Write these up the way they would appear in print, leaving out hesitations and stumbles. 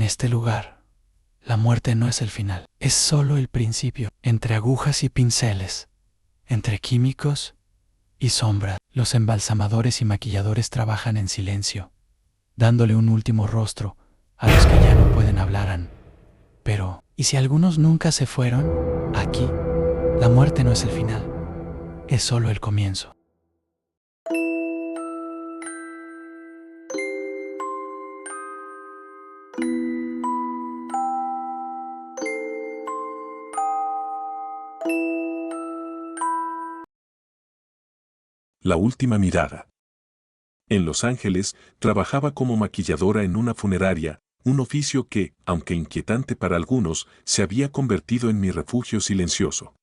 En este lugar, la muerte no es el final, es solo el principio. Entre agujas y pinceles, entre químicos y sombra, los embalsamadores y maquilladores trabajan en silencio, dándole un último rostro a los que ya no pueden hablar. Pero, ¿y si algunos nunca se fueron? Aquí, la muerte no es el final, es solo el comienzo. La última mirada. En Los Ángeles, trabajaba como maquilladora en una funeraria, un oficio que, aunque inquietante para algunos, se había convertido en mi refugio silencioso.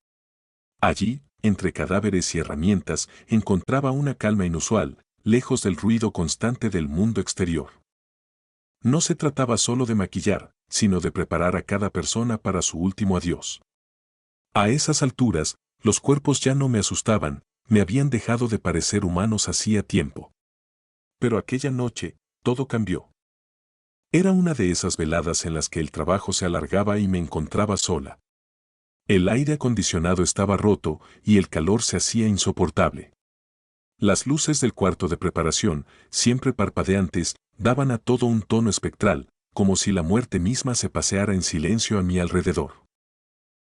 Allí, entre cadáveres y herramientas, encontraba una calma inusual, lejos del ruido constante del mundo exterior. No se trataba solo de maquillar, sino de preparar a cada persona para su último adiós. A esas alturas, los cuerpos ya no me asustaban, me habían dejado de parecer humanos hacía tiempo. Pero aquella noche, todo cambió. Era una de esas veladas en las que el trabajo se alargaba y me encontraba sola. El aire acondicionado estaba roto y el calor se hacía insoportable. Las luces del cuarto de preparación, siempre parpadeantes, daban a todo un tono espectral, como si la muerte misma se paseara en silencio a mi alrededor.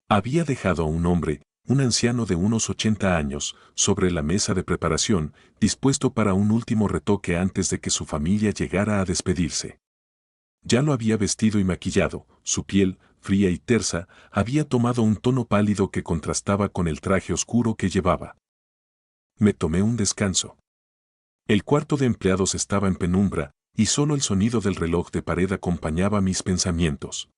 Había dejado a un hombre, un anciano de unos 80 años, sobre la mesa de preparación, dispuesto para un último retoque antes de que su familia llegara a despedirse. Ya lo había vestido y maquillado, su piel, fría y tersa, había tomado un tono pálido que contrastaba con el traje oscuro que llevaba. Me tomé un descanso. El cuarto de empleados estaba en penumbra, y solo el sonido del reloj de pared acompañaba mis pensamientos.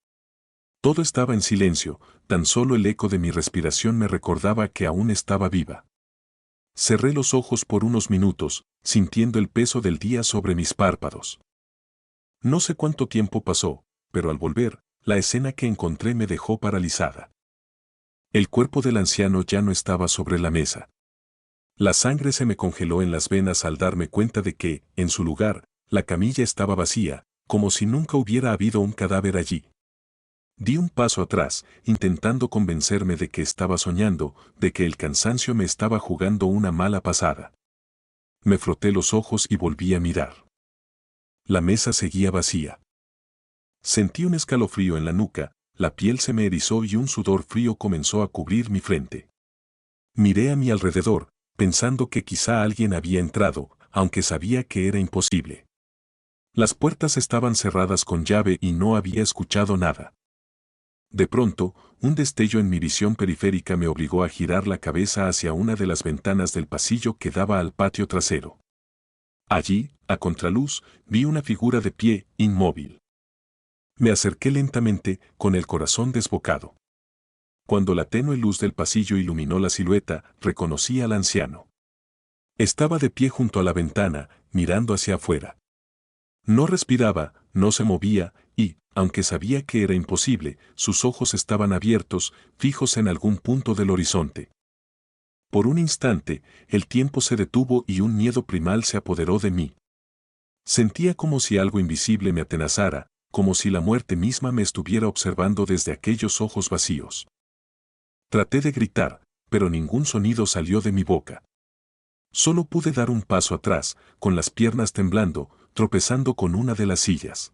Todo estaba en silencio, tan solo el eco de mi respiración me recordaba que aún estaba viva. Cerré los ojos por unos minutos, sintiendo el peso del día sobre mis párpados. No sé cuánto tiempo pasó, pero al volver, la escena que encontré me dejó paralizada. El cuerpo del anciano ya no estaba sobre la mesa. La sangre se me congeló en las venas al darme cuenta de que, en su lugar, la camilla estaba vacía, como si nunca hubiera habido un cadáver allí. Di un paso atrás, intentando convencerme de que estaba soñando, de que el cansancio me estaba jugando una mala pasada. Me froté los ojos y volví a mirar. La mesa seguía vacía. Sentí un escalofrío en la nuca, la piel se me erizó y un sudor frío comenzó a cubrir mi frente. Miré a mi alrededor, pensando que quizá alguien había entrado, aunque sabía que era imposible. Las puertas estaban cerradas con llave y no había escuchado nada. De pronto, un destello en mi visión periférica me obligó a girar la cabeza hacia una de las ventanas del pasillo que daba al patio trasero. Allí, a contraluz, vi una figura de pie, inmóvil. Me acerqué lentamente, con el corazón desbocado. Cuando la tenue luz del pasillo iluminó la silueta, reconocí al anciano. Estaba de pie junto a la ventana, mirando hacia afuera. No respiraba, no se movía, y, aunque sabía que era imposible, sus ojos estaban abiertos, fijos en algún punto del horizonte. Por un instante, el tiempo se detuvo y un miedo primal se apoderó de mí. Sentía como si algo invisible me atenazara, como si la muerte misma me estuviera observando desde aquellos ojos vacíos. Traté de gritar, pero ningún sonido salió de mi boca. Solo pude dar un paso atrás, con las piernas temblando, tropezando con una de las sillas.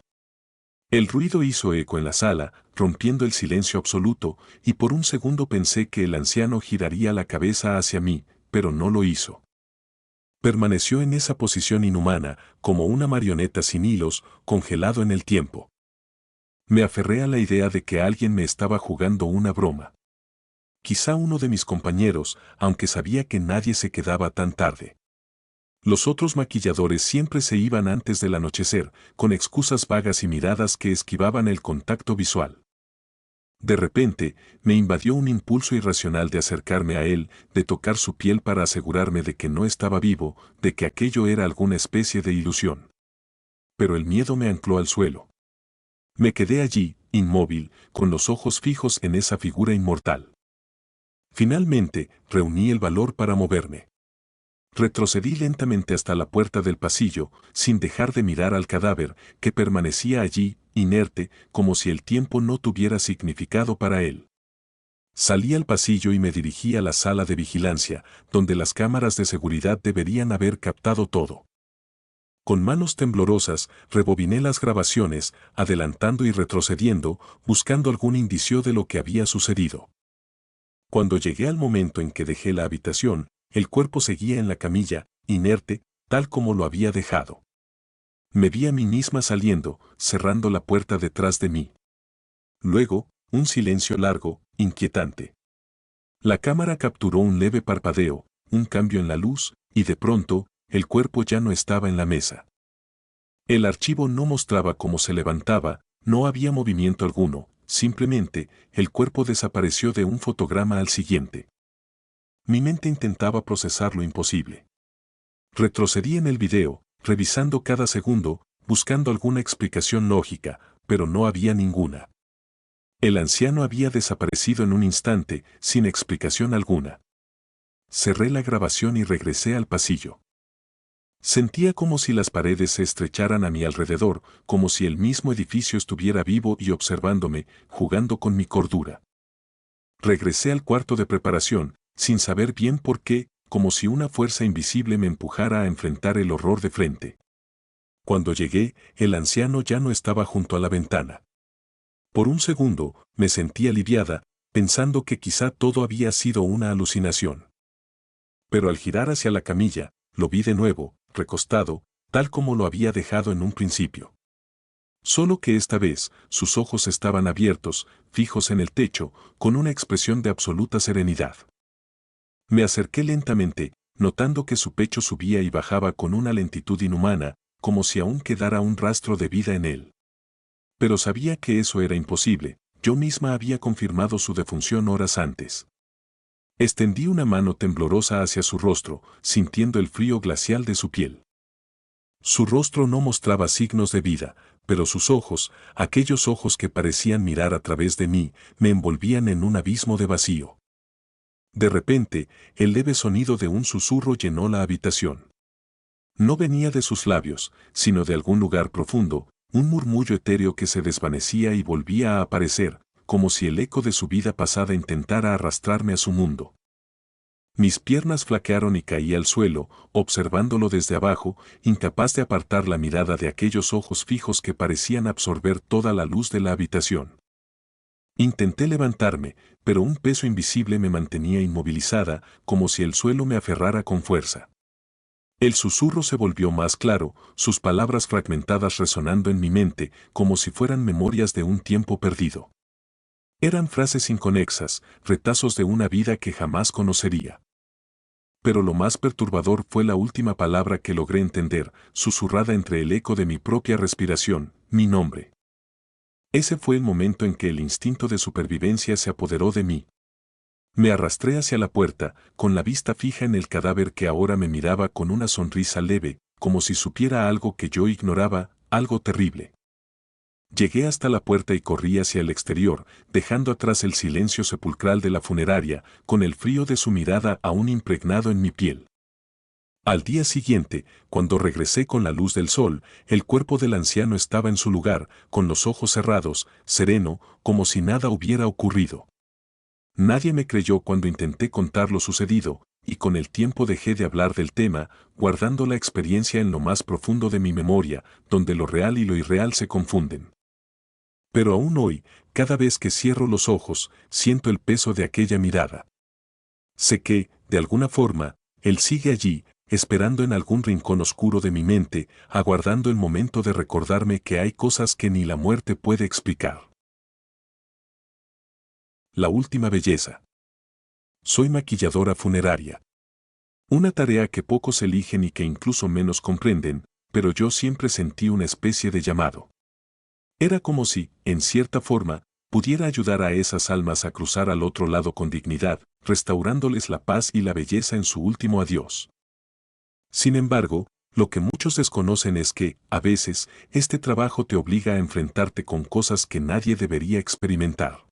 El ruido hizo eco en la sala, rompiendo el silencio absoluto, y por un segundo pensé que el anciano giraría la cabeza hacia mí, pero no lo hizo. Permaneció en esa posición inhumana, como una marioneta sin hilos, congelado en el tiempo. Me aferré a la idea de que alguien me estaba jugando una broma. Quizá uno de mis compañeros, aunque sabía que nadie se quedaba tan tarde. Los otros maquilladores siempre se iban antes del anochecer, con excusas vagas y miradas que esquivaban el contacto visual. De repente, me invadió un impulso irracional de acercarme a él, de tocar su piel para asegurarme de que no estaba vivo, de que aquello era alguna especie de ilusión. Pero el miedo me ancló al suelo. Me quedé allí, inmóvil, con los ojos fijos en esa figura inmortal. Finalmente, reuní el valor para moverme. Retrocedí lentamente hasta la puerta del pasillo, sin dejar de mirar al cadáver, que permanecía allí, inerte, como si el tiempo no tuviera significado para él. Salí al pasillo y me dirigí a la sala de vigilancia, donde las cámaras de seguridad deberían haber captado todo. Con manos temblorosas, rebobiné las grabaciones, adelantando y retrocediendo, buscando algún indicio de lo que había sucedido. Cuando llegué al momento en que dejé la habitación, el cuerpo seguía en la camilla, inerte, tal como lo había dejado. Me vi a mí misma saliendo, cerrando la puerta detrás de mí. Luego, un silencio largo, inquietante. La cámara capturó un leve parpadeo, un cambio en la luz, y de pronto, el cuerpo ya no estaba en la mesa. El archivo no mostraba cómo se levantaba, no había movimiento alguno, simplemente, el cuerpo desapareció de un fotograma al siguiente. Mi mente intentaba procesar lo imposible. Retrocedí en el video, revisando cada segundo, buscando alguna explicación lógica, pero no había ninguna. El anciano había desaparecido en un instante, sin explicación alguna. Cerré la grabación y regresé al pasillo. Sentía como si las paredes se estrecharan a mi alrededor, como si el mismo edificio estuviera vivo y observándome, jugando con mi cordura. Regresé al cuarto de preparación, sin saber bien por qué, como si una fuerza invisible me empujara a enfrentar el horror de frente. Cuando llegué, el anciano ya no estaba junto a la ventana. Por un segundo, me sentí aliviada, pensando que quizá todo había sido una alucinación. Pero al girar hacia la camilla, lo vi de nuevo, recostado, tal como lo había dejado en un principio. Solo que esta vez, sus ojos estaban abiertos, fijos en el techo, con una expresión de absoluta serenidad. Me acerqué lentamente, notando que su pecho subía y bajaba con una lentitud inhumana, como si aún quedara un rastro de vida en él. Pero sabía que eso era imposible, yo misma había confirmado su defunción horas antes. Extendí una mano temblorosa hacia su rostro, sintiendo el frío glacial de su piel. Su rostro no mostraba signos de vida, pero sus ojos, aquellos ojos que parecían mirar a través de mí, me envolvían en un abismo de vacío. De repente, el leve sonido de un susurro llenó la habitación. No venía de sus labios, sino de algún lugar profundo, un murmullo etéreo que se desvanecía y volvía a aparecer, como si el eco de su vida pasada intentara arrastrarme a su mundo. Mis piernas flaquearon y caí al suelo, observándolo desde abajo, incapaz de apartar la mirada de aquellos ojos fijos que parecían absorber toda la luz de la habitación. Intenté levantarme, pero un peso invisible me mantenía inmovilizada, como si el suelo me aferrara con fuerza. El susurro se volvió más claro, sus palabras fragmentadas resonando en mi mente, como si fueran memorias de un tiempo perdido. Eran frases inconexas, retazos de una vida que jamás conocería. Pero lo más perturbador fue la última palabra que logré entender, susurrada entre el eco de mi propia respiración, mi nombre. Ese fue el momento en que el instinto de supervivencia se apoderó de mí. Me arrastré hacia la puerta, con la vista fija en el cadáver que ahora me miraba con una sonrisa leve, como si supiera algo que yo ignoraba, algo terrible. Llegué hasta la puerta y corrí hacia el exterior, dejando atrás el silencio sepulcral de la funeraria, con el frío de su mirada aún impregnado en mi piel. Al día siguiente, cuando regresé con la luz del sol, el cuerpo del anciano estaba en su lugar, con los ojos cerrados, sereno, como si nada hubiera ocurrido. Nadie me creyó cuando intenté contar lo sucedido, y con el tiempo dejé de hablar del tema, guardando la experiencia en lo más profundo de mi memoria, donde lo real y lo irreal se confunden. Pero aún hoy, cada vez que cierro los ojos, siento el peso de aquella mirada. Sé que, de alguna forma, él sigue allí, esperando en algún rincón oscuro de mi mente, aguardando el momento de recordarme que hay cosas que ni la muerte puede explicar. La última belleza. Soy maquilladora funeraria. Una tarea que pocos eligen y que incluso menos comprenden, pero yo siempre sentí una especie de llamado. Era como si, en cierta forma, pudiera ayudar a esas almas a cruzar al otro lado con dignidad, restaurándoles la paz y la belleza en su último adiós. Sin embargo, lo que muchos desconocen es que, a veces, este trabajo te obliga a enfrentarte con cosas que nadie debería experimentar.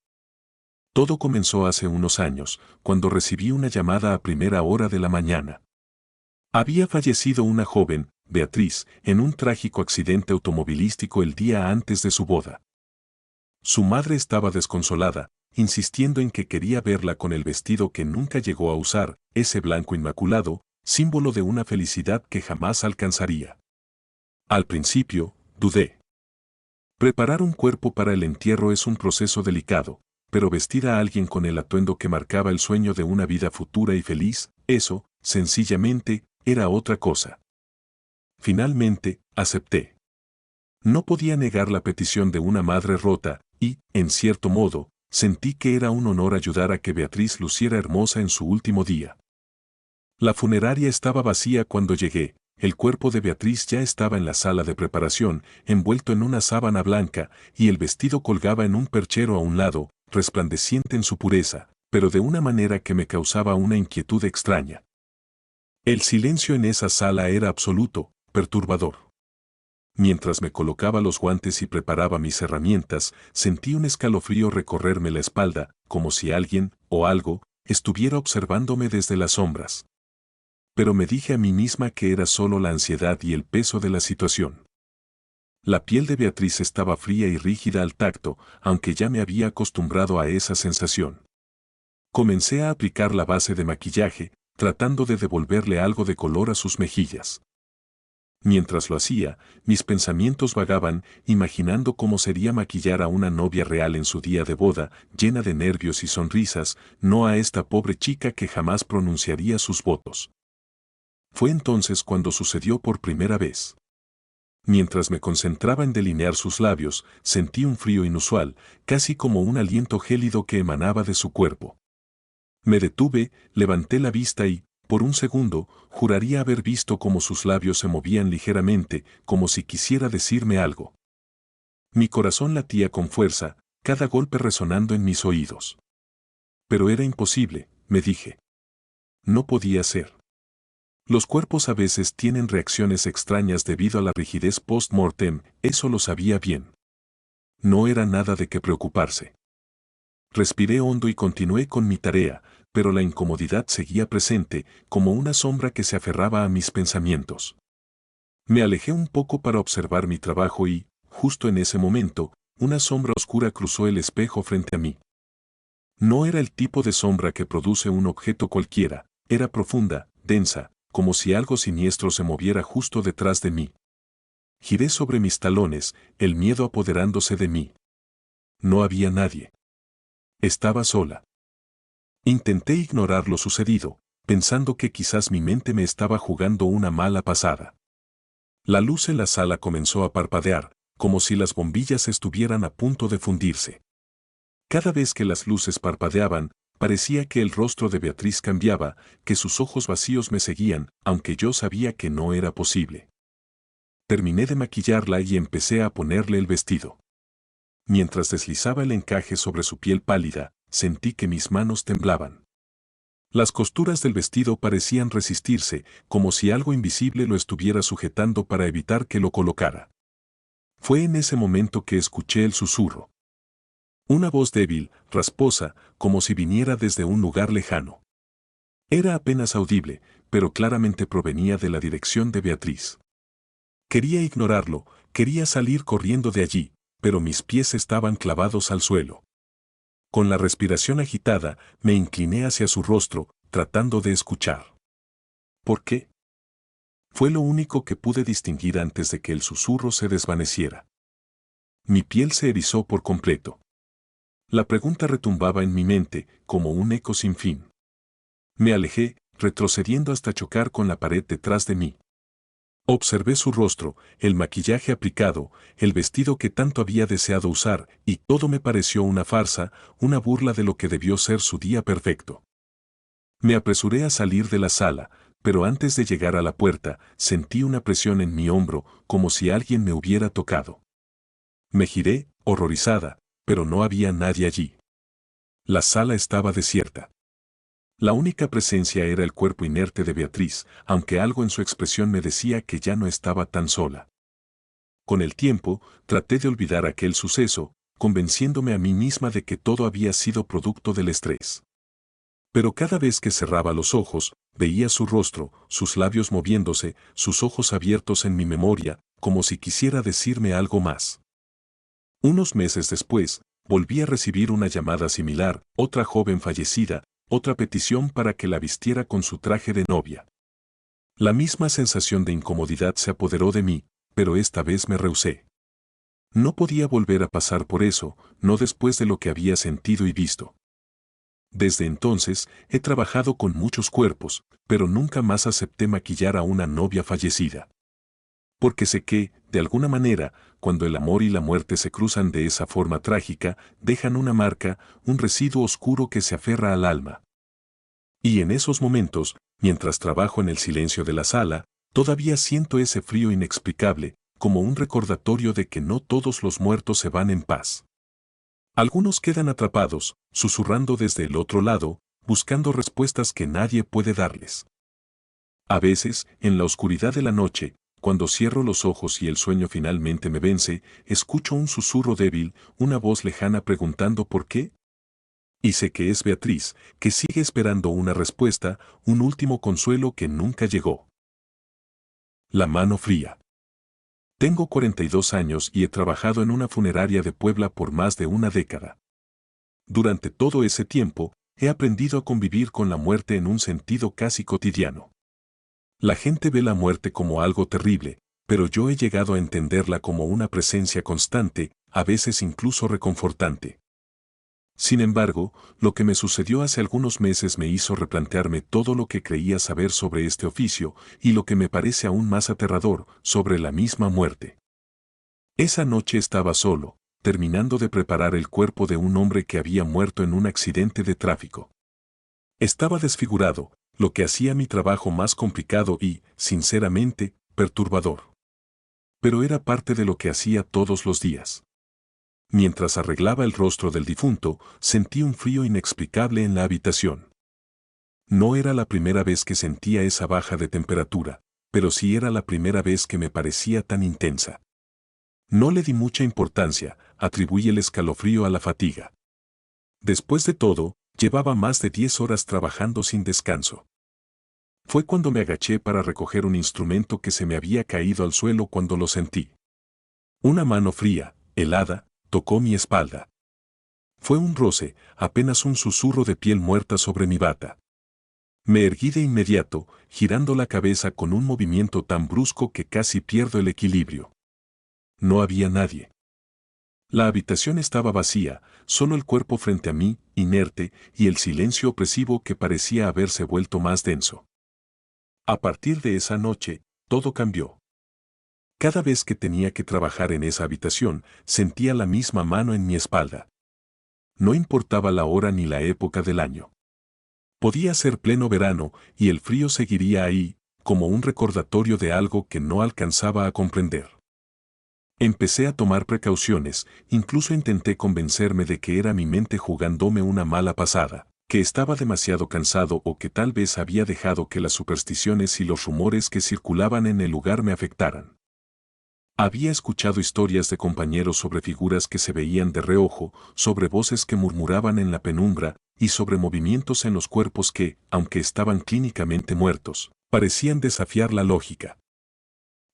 Todo comenzó hace unos años, cuando recibí una llamada a primera hora de la mañana. Había fallecido una joven, Beatriz, en un trágico accidente automovilístico el día antes de su boda. Su madre estaba desconsolada, insistiendo en que quería verla con el vestido que nunca llegó a usar, ese blanco inmaculado, símbolo de una felicidad que jamás alcanzaría. Al principio, dudé. Preparar un cuerpo para el entierro es un proceso delicado, pero vestir a alguien con el atuendo que marcaba el sueño de una vida futura y feliz, eso, sencillamente, era otra cosa. Finalmente, acepté. No podía negar la petición de una madre rota, y, en cierto modo, sentí que era un honor ayudar a que Beatriz luciera hermosa en su último día. La funeraria estaba vacía cuando llegué, el cuerpo de Beatriz ya estaba en la sala de preparación, envuelto en una sábana blanca, y el vestido colgaba en un perchero a un lado, resplandeciente en su pureza, pero de una manera que me causaba una inquietud extraña. El silencio en esa sala era absoluto, perturbador. Mientras me colocaba los guantes y preparaba mis herramientas, sentí un escalofrío recorrerme la espalda, como si alguien, o algo, estuviera observándome desde las sombras. Pero me dije a mí misma que era solo la ansiedad y el peso de la situación. La piel de Beatriz estaba fría y rígida al tacto, aunque ya me había acostumbrado a esa sensación. Comencé a aplicar la base de maquillaje, tratando de devolverle algo de color a sus mejillas. Mientras lo hacía, mis pensamientos vagaban, imaginando cómo sería maquillar a una novia real en su día de boda, llena de nervios y sonrisas, no a esta pobre chica que jamás pronunciaría sus votos. Fue entonces cuando sucedió por primera vez. Mientras me concentraba en delinear sus labios, sentí un frío inusual, casi como un aliento gélido que emanaba de su cuerpo. Me detuve, levanté la vista y, por un segundo, juraría haber visto cómo sus labios se movían ligeramente, como si quisiera decirme algo. Mi corazón latía con fuerza, cada golpe resonando en mis oídos. Pero era imposible, me dije. No podía ser. Los cuerpos a veces tienen reacciones extrañas debido a la rigidez post-mortem, eso lo sabía bien. No era nada de qué preocuparse. Respiré hondo y continué con mi tarea, pero la incomodidad seguía presente, como una sombra que se aferraba a mis pensamientos. Me alejé un poco para observar mi trabajo y, justo en ese momento, una sombra oscura cruzó el espejo frente a mí. No era el tipo de sombra que produce un objeto cualquiera, era profunda, densa, como si algo siniestro se moviera justo detrás de mí. Giré sobre mis talones, el miedo apoderándose de mí. No había nadie. Estaba sola. Intenté ignorar lo sucedido, pensando que quizás mi mente me estaba jugando una mala pasada. La luz en la sala comenzó a parpadear, como si las bombillas estuvieran a punto de fundirse. Cada vez que las luces parpadeaban, parecía que el rostro de Beatriz cambiaba, que sus ojos vacíos me seguían, aunque yo sabía que no era posible. Terminé de maquillarla y empecé a ponerle el vestido. Mientras deslizaba el encaje sobre su piel pálida, sentí que mis manos temblaban. Las costuras del vestido parecían resistirse, como si algo invisible lo estuviera sujetando para evitar que lo colocara. Fue en ese momento que escuché el susurro. Una voz débil, rasposa, como si viniera desde un lugar lejano. Era apenas audible, pero claramente provenía de la dirección de Beatriz. Quería ignorarlo, quería salir corriendo de allí, pero mis pies estaban clavados al suelo. Con la respiración agitada, me incliné hacia su rostro, tratando de escuchar. ¿Por qué? Fue lo único que pude distinguir antes de que el susurro se desvaneciera. Mi piel se erizó por completo. La pregunta retumbaba en mi mente, como un eco sin fin. Me alejé, retrocediendo hasta chocar con la pared detrás de mí. Observé su rostro, el maquillaje aplicado, el vestido que tanto había deseado usar, y todo me pareció una farsa, una burla de lo que debió ser su día perfecto. Me apresuré a salir de la sala, pero antes de llegar a la puerta, sentí una presión en mi hombro, como si alguien me hubiera tocado. Me giré, horrorizada, pero no había nadie allí. La sala estaba desierta. La única presencia era el cuerpo inerte de Beatriz, aunque algo en su expresión me decía que ya no estaba tan sola. Con el tiempo, traté de olvidar aquel suceso, convenciéndome a mí misma de que todo había sido producto del estrés. Pero cada vez que cerraba los ojos, veía su rostro, sus labios moviéndose, sus ojos abiertos en mi memoria, como si quisiera decirme algo más. Unos meses después, volví a recibir una llamada similar, otra joven fallecida, otra petición para que la vistiera con su traje de novia. La misma sensación de incomodidad se apoderó de mí, pero esta vez me rehusé. No podía volver a pasar por eso, no después de lo que había sentido y visto. Desde entonces, he trabajado con muchos cuerpos, pero nunca más acepté maquillar a una novia fallecida. Porque sé que, de alguna manera, cuando el amor y la muerte se cruzan de esa forma trágica, dejan una marca, un residuo oscuro que se aferra al alma. Y en esos momentos, mientras trabajo en el silencio de la sala, todavía siento ese frío inexplicable, como un recordatorio de que no todos los muertos se van en paz. Algunos quedan atrapados, susurrando desde el otro lado, buscando respuestas que nadie puede darles. A veces, en la oscuridad de la noche, cuando cierro los ojos y el sueño finalmente me vence, escucho un susurro débil, una voz lejana preguntando por qué. Y sé que es Beatriz, que sigue esperando una respuesta, un último consuelo que nunca llegó. La mano fría. Tengo 42 años y he trabajado en una funeraria de Puebla por más de una década. Durante todo ese tiempo, he aprendido a convivir con la muerte en un sentido casi cotidiano. La gente ve la muerte como algo terrible, pero yo he llegado a entenderla como una presencia constante, a veces incluso reconfortante. Sin embargo, lo que me sucedió hace algunos meses me hizo replantearme todo lo que creía saber sobre este oficio y lo que me parece aún más aterrador, sobre la misma muerte. Esa noche estaba solo, terminando de preparar el cuerpo de un hombre que había muerto en un accidente de tráfico. Estaba desfigurado, lo que hacía mi trabajo más complicado y, sinceramente, perturbador. Pero era parte de lo que hacía todos los días. Mientras arreglaba el rostro del difunto, sentí un frío inexplicable en la habitación. No era la primera vez que sentía esa baja de temperatura, pero sí era la primera vez que me parecía tan intensa. No le di mucha importancia, atribuí el escalofrío a la fatiga. Después de todo, llevaba más de 10 horas trabajando sin descanso. Fue cuando me agaché para recoger un instrumento que se me había caído al suelo cuando lo sentí. Una mano fría, helada, tocó mi espalda. Fue un roce, apenas un susurro de piel muerta sobre mi bata. Me erguí de inmediato, girando la cabeza con un movimiento tan brusco que casi pierdo el equilibrio. No había nadie. La habitación estaba vacía, solo el cuerpo frente a mí, inerte, y el silencio opresivo que parecía haberse vuelto más denso. A partir de esa noche, todo cambió. Cada vez que tenía que trabajar en esa habitación, sentía la misma mano en mi espalda. No importaba la hora ni la época del año. Podía ser pleno verano y el frío seguiría ahí, como un recordatorio de algo que no alcanzaba a comprender. Empecé a tomar precauciones, incluso intenté convencerme de que era mi mente jugándome una mala pasada, que estaba demasiado cansado o que tal vez había dejado que las supersticiones y los rumores que circulaban en el lugar me afectaran. Había escuchado historias de compañeros sobre figuras que se veían de reojo, sobre voces que murmuraban en la penumbra, y sobre movimientos en los cuerpos que, aunque estaban clínicamente muertos, parecían desafiar la lógica.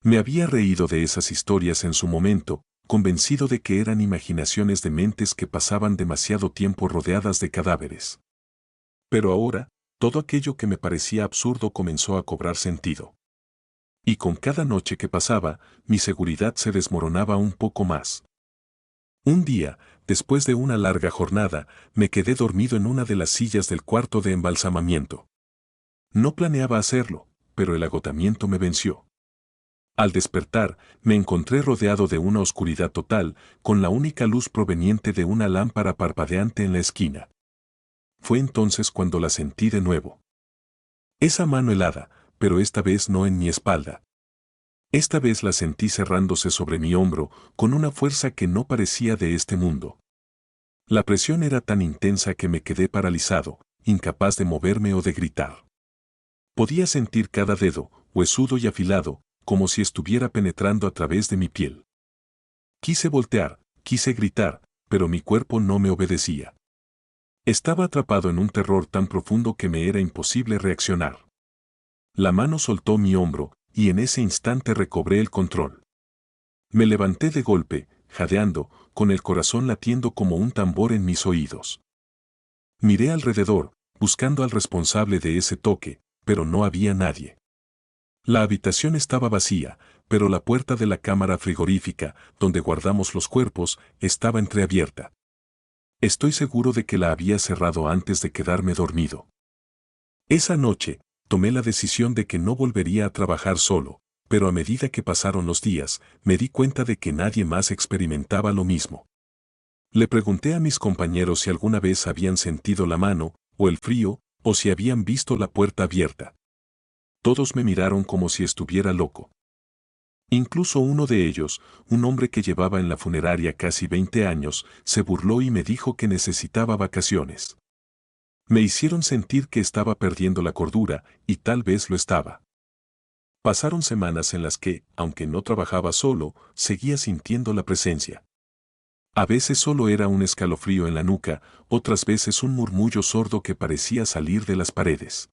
Me había reído de esas historias en su momento, convencido de que eran imaginaciones de mentes que pasaban demasiado tiempo rodeadas de cadáveres. Pero ahora, todo aquello que me parecía absurdo comenzó a cobrar sentido. Y con cada noche que pasaba, mi seguridad se desmoronaba un poco más. Un día, después de una larga jornada, me quedé dormido en una de las sillas del cuarto de embalsamamiento. No planeaba hacerlo, pero el agotamiento me venció. Al despertar, me encontré rodeado de una oscuridad total, con la única luz proveniente de una lámpara parpadeante en la esquina. Fue entonces cuando la sentí de nuevo. Esa mano helada, pero esta vez no en mi espalda. Esta vez la sentí cerrándose sobre mi hombro, con una fuerza que no parecía de este mundo. La presión era tan intensa que me quedé paralizado, incapaz de moverme o de gritar. Podía sentir cada dedo, huesudo y afilado, como si estuviera penetrando a través de mi piel. Quise voltear, quise gritar, pero mi cuerpo no me obedecía. Estaba atrapado en un terror tan profundo que me era imposible reaccionar. La mano soltó mi hombro, y en ese instante recobré el control. Me levanté de golpe, jadeando, con el corazón latiendo como un tambor en mis oídos. Miré alrededor, buscando al responsable de ese toque, pero no había nadie. La habitación estaba vacía, pero la puerta de la cámara frigorífica, donde guardamos los cuerpos, estaba entreabierta. Estoy seguro de que la había cerrado antes de quedarme dormido. Esa noche, tomé la decisión de que no volvería a trabajar solo, pero a medida que pasaron los días, me di cuenta de que nadie más experimentaba lo mismo. Le pregunté a mis compañeros si alguna vez habían sentido la mano, o el frío, o si habían visto la puerta abierta. Todos me miraron como si estuviera loco. Incluso uno de ellos, un hombre que llevaba en la funeraria casi 20 años, se burló y me dijo que necesitaba vacaciones. Me hicieron sentir que estaba perdiendo la cordura, y tal vez lo estaba. Pasaron semanas en las que, aunque no trabajaba solo, seguía sintiendo la presencia. A veces solo era un escalofrío en la nuca, otras veces un murmullo sordo que parecía salir de las paredes.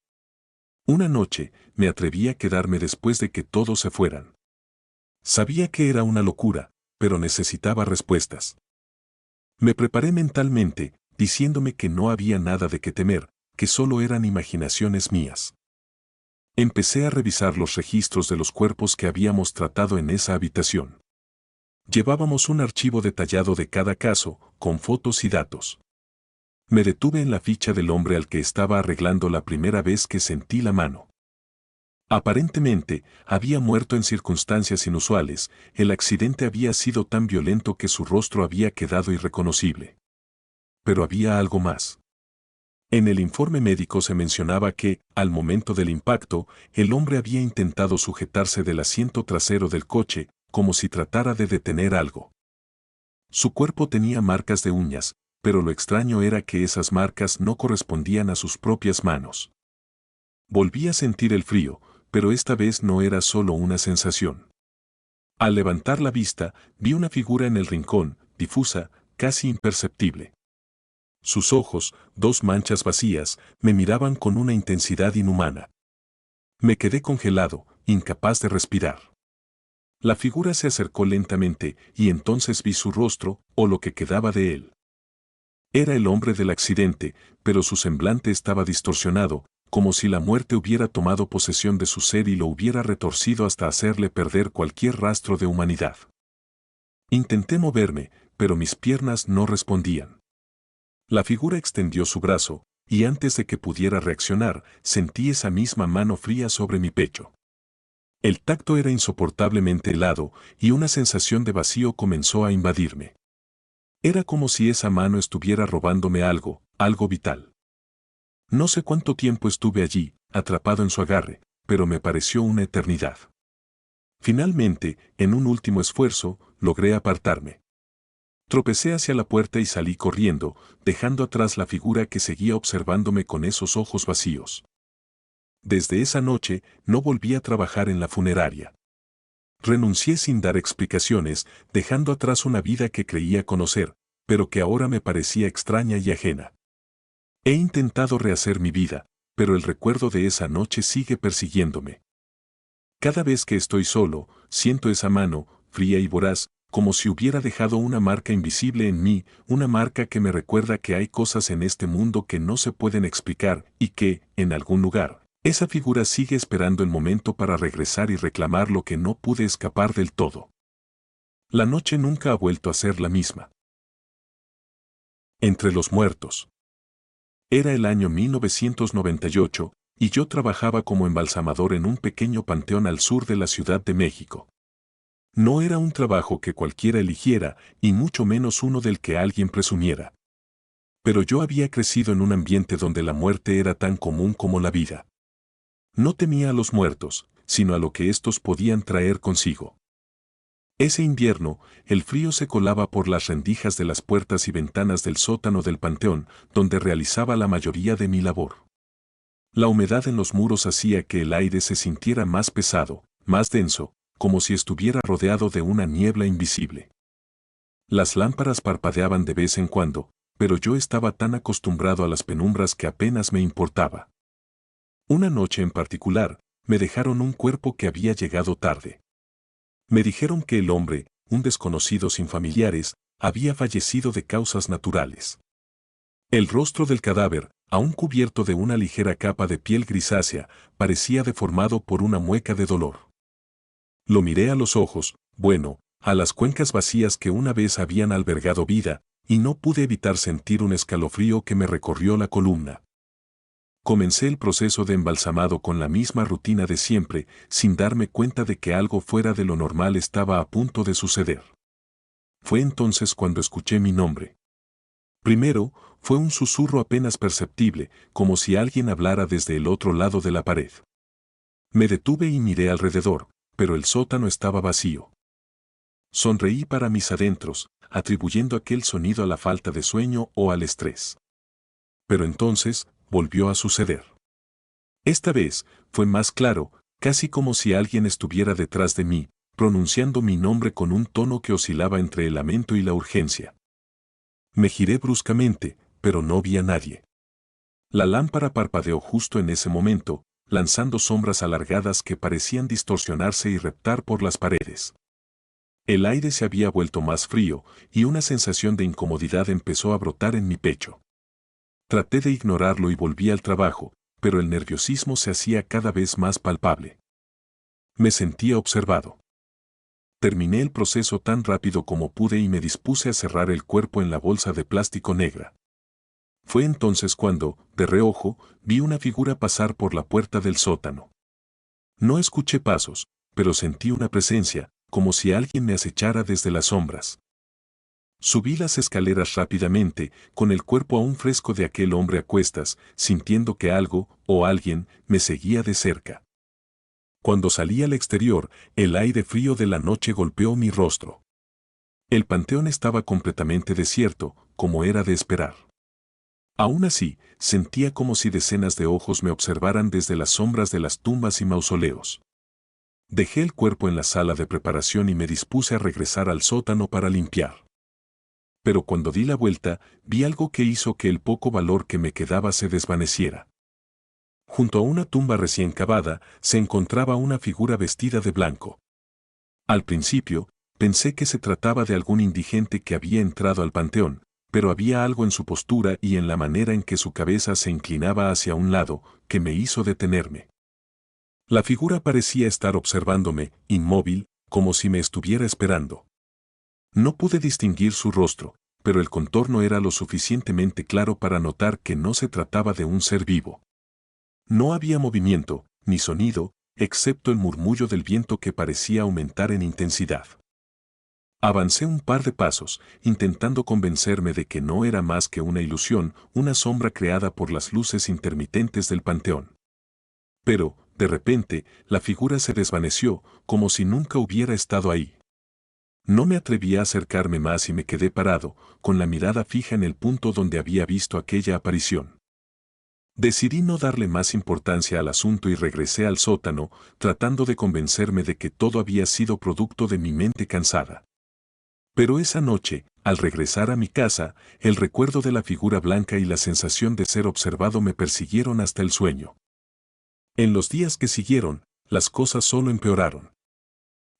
Una noche, me atreví a quedarme después de que todos se fueran. Sabía que era una locura, pero necesitaba respuestas. Me preparé mentalmente, diciéndome que no había nada de qué temer, que solo eran imaginaciones mías. Empecé a revisar los registros de los cuerpos que habíamos tratado en esa habitación. Llevábamos un archivo detallado de cada caso, con fotos y datos. Me detuve en la ficha del hombre al que estaba arreglando la primera vez que sentí la mano. Aparentemente, había muerto en circunstancias inusuales, el accidente había sido tan violento que su rostro había quedado irreconocible. Pero había algo más. En el informe médico se mencionaba que, al momento del impacto, el hombre había intentado sujetarse del asiento trasero del coche, como si tratara de detener algo. Su cuerpo tenía marcas de uñas, pero lo extraño era que esas marcas no correspondían a sus propias manos. Volví a sentir el frío, pero esta vez no era solo una sensación. Al levantar la vista, vi una figura en el rincón, difusa, casi imperceptible. Sus ojos, dos manchas vacías, me miraban con una intensidad inhumana. Me quedé congelado, incapaz de respirar. La figura se acercó lentamente y entonces vi su rostro, o lo que quedaba de él. Era el hombre del accidente, pero su semblante estaba distorsionado, como si la muerte hubiera tomado posesión de su ser y lo hubiera retorcido hasta hacerle perder cualquier rastro de humanidad. Intenté moverme, pero mis piernas no respondían. La figura extendió su brazo, y antes de que pudiera reaccionar, sentí esa misma mano fría sobre mi pecho. El tacto era insoportablemente helado, y una sensación de vacío comenzó a invadirme. Era como si esa mano estuviera robándome algo, algo vital. No sé cuánto tiempo estuve allí, atrapado en su agarre, pero me pareció una eternidad. Finalmente, en un último esfuerzo, logré apartarme. Tropecé hacia la puerta y salí corriendo, dejando atrás la figura que seguía observándome con esos ojos vacíos. Desde esa noche, no volví a trabajar en la funeraria. Renuncié sin dar explicaciones, dejando atrás una vida que creía conocer, pero que ahora me parecía extraña y ajena. He intentado rehacer mi vida, pero el recuerdo de esa noche sigue persiguiéndome. Cada vez que estoy solo, siento esa mano, fría y voraz, como si hubiera dejado una marca invisible en mí, una marca que me recuerda que hay cosas en este mundo que no se pueden explicar y que, en algún lugar, esa figura sigue esperando el momento para regresar y reclamar lo que no pude escapar del todo. La noche nunca ha vuelto a ser la misma. Entre los muertos. Era el año 1998, y yo trabajaba como embalsamador en un pequeño panteón al sur de la Ciudad de México. No era un trabajo que cualquiera eligiera, y mucho menos uno del que alguien presumiera. Pero yo había crecido en un ambiente donde la muerte era tan común como la vida. No temía a los muertos, sino a lo que éstos podían traer consigo. Ese invierno, el frío se colaba por las rendijas de las puertas y ventanas del sótano del panteón, donde realizaba la mayoría de mi labor. La humedad en los muros hacía que el aire se sintiera más pesado, más denso, como si estuviera rodeado de una niebla invisible. Las lámparas parpadeaban de vez en cuando, pero yo estaba tan acostumbrado a las penumbras que apenas me importaba. Una noche en particular, me dejaron un cuerpo que había llegado tarde. Me dijeron que el hombre, un desconocido sin familiares, había fallecido de causas naturales. El rostro del cadáver, aún cubierto de una ligera capa de piel grisácea, parecía deformado por una mueca de dolor. Lo miré a los ojos, bueno, a las cuencas vacías que una vez habían albergado vida, y no pude evitar sentir un escalofrío que me recorrió la columna. Comencé el proceso de embalsamado con la misma rutina de siempre, sin darme cuenta de que algo fuera de lo normal estaba a punto de suceder. Fue entonces cuando escuché mi nombre. Primero, fue un susurro apenas perceptible, como si alguien hablara desde el otro lado de la pared. Me detuve y miré alrededor, pero el sótano estaba vacío. Sonreí para mis adentros, atribuyendo aquel sonido a la falta de sueño o al estrés. Pero entonces, volvió a suceder. Esta vez, fue más claro, casi como si alguien estuviera detrás de mí, pronunciando mi nombre con un tono que oscilaba entre el lamento y la urgencia. Me giré bruscamente, pero no vi a nadie. La lámpara parpadeó justo en ese momento, lanzando sombras alargadas que parecían distorsionarse y reptar por las paredes. El aire se había vuelto más frío, y una sensación de incomodidad empezó a brotar en mi pecho. Traté de ignorarlo y volví al trabajo, pero el nerviosismo se hacía cada vez más palpable. Me sentía observado. Terminé el proceso tan rápido como pude y me dispuse a cerrar el cuerpo en la bolsa de plástico negra. Fue entonces cuando, de reojo, vi una figura pasar por la puerta del sótano. No escuché pasos, pero sentí una presencia, como si alguien me acechara desde las sombras. Subí las escaleras rápidamente, con el cuerpo aún fresco de aquel hombre a cuestas, sintiendo que algo, o alguien, me seguía de cerca. Cuando salí al exterior, el aire frío de la noche golpeó mi rostro. El panteón estaba completamente desierto, como era de esperar. Aún así, sentía como si decenas de ojos me observaran desde las sombras de las tumbas y mausoleos. Dejé el cuerpo en la sala de preparación y me dispuse a regresar al sótano para limpiar. Pero cuando di la vuelta, vi algo que hizo que el poco valor que me quedaba se desvaneciera. Junto a una tumba recién cavada, se encontraba una figura vestida de blanco. Al principio, pensé que se trataba de algún indigente que había entrado al panteón, pero había algo en su postura y en la manera en que su cabeza se inclinaba hacia un lado, que me hizo detenerme. La figura parecía estar observándome, inmóvil, como si me estuviera esperando. No pude distinguir su rostro, pero el contorno era lo suficientemente claro para notar que no se trataba de un ser vivo. No había movimiento, ni sonido, excepto el murmullo del viento que parecía aumentar en intensidad. Avancé un par de pasos, intentando convencerme de que no era más que una ilusión, una sombra creada por las luces intermitentes del panteón. Pero, de repente, la figura se desvaneció, como si nunca hubiera estado ahí. No me atreví a acercarme más y me quedé parado, con la mirada fija en el punto donde había visto aquella aparición. Decidí no darle más importancia al asunto y regresé al sótano, tratando de convencerme de que todo había sido producto de mi mente cansada. Pero esa noche, al regresar a mi casa, el recuerdo de la figura blanca y la sensación de ser observado me persiguieron hasta el sueño. En los días que siguieron, las cosas solo empeoraron.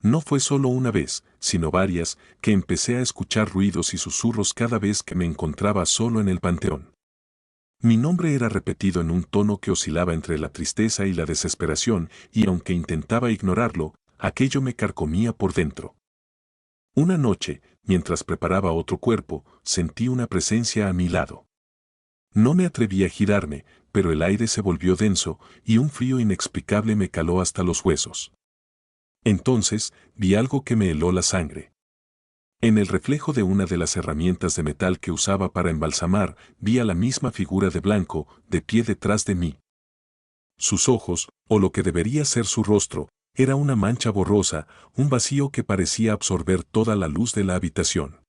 No fue solo una vez, sino varias, que empecé a escuchar ruidos y susurros cada vez que me encontraba solo en el panteón. Mi nombre era repetido en un tono que oscilaba entre la tristeza y la desesperación, y aunque intentaba ignorarlo, aquello me carcomía por dentro. Una noche, mientras preparaba otro cuerpo, sentí una presencia a mi lado. No me atreví a girarme, pero el aire se volvió denso, y un frío inexplicable me caló hasta los huesos. Entonces, vi algo que me heló la sangre. En el reflejo de una de las herramientas de metal que usaba para embalsamar, vi a la misma figura de blanco, de pie detrás de mí. Sus ojos, o lo que debería ser su rostro, era una mancha borrosa, un vacío que parecía absorber toda la luz de la habitación.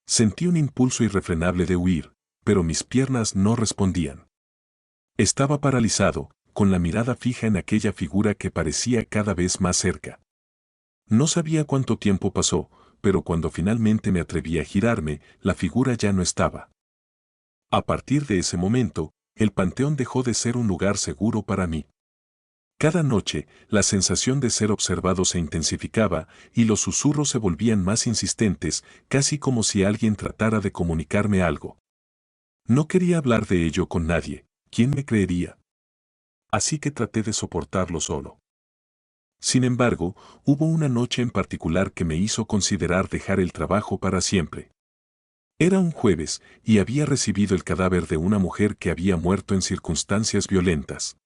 Sentí un impulso irrefrenable de huir, pero mis piernas no respondían. Estaba paralizado, con la mirada fija en aquella figura que parecía cada vez más cerca. No sabía cuánto tiempo pasó, pero cuando finalmente me atreví a girarme, la figura ya no estaba. A partir de ese momento, el panteón dejó de ser un lugar seguro para mí. Cada noche, la sensación de ser observado se intensificaba y los susurros se volvían más insistentes, casi como si alguien tratara de comunicarme algo. No quería hablar de ello con nadie. ¿Quién me creería? Así que traté de soportarlo solo. Sin embargo, hubo una noche en particular que me hizo considerar dejar el trabajo para siempre. Era un jueves y había recibido el cadáver de una mujer que había muerto en circunstancias violentas.